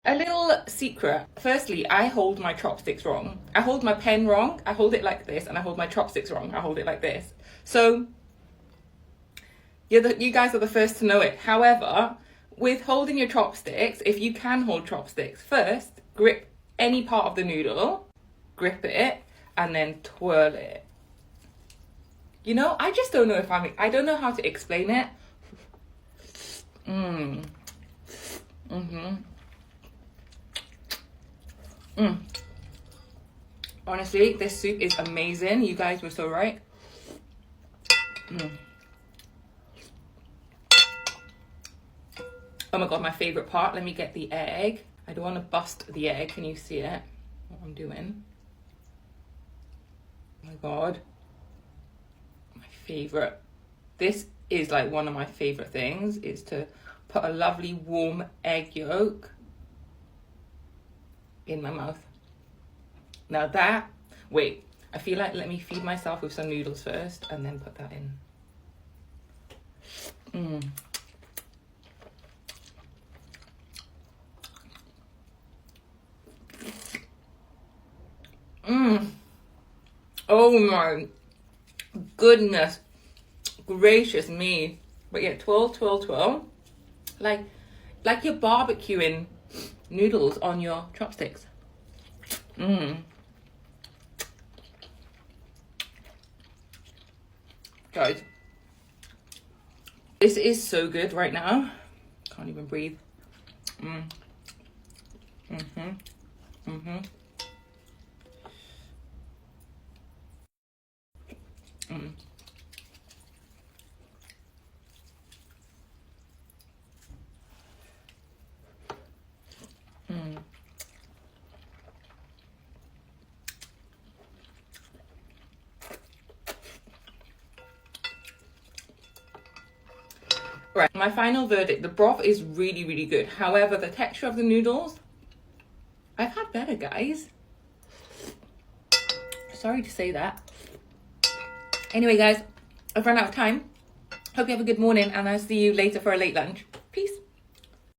A little secret. Firstly, I hold my chopsticks wrong. I hold my pen wrong. I hold it like this, and I hold my chopsticks wrong. I hold it like this. So you guys are the first to know it. However, with holding your chopsticks, if you can hold chopsticks, first grip any part of the noodle, grip it, and then twirl it. You know, I just don't know if I don't know how to explain it. Honestly, this soup is amazing. You guys were so right. Oh my god, my favorite part. Let me get the egg. I don't want to bust the egg. Can you see it? What I'm doing? Oh my god. My favorite. This is like one of my favorite things, is to put a lovely warm egg yolk in my mouth. Now that, wait, I feel like let me feed myself with some noodles first and then put that in. Oh my goodness gracious me. But yeah, twirl. Like you're barbecuing noodles on your chopsticks. Guys, this is so good right now. Can't even breathe. Right, my final verdict, the broth is really, really good. However, the texture of the noodles, I've had better, guys. Sorry to say that. Anyway, guys, I've run out of time. Hope you have a good morning, and I'll see you later for a late lunch.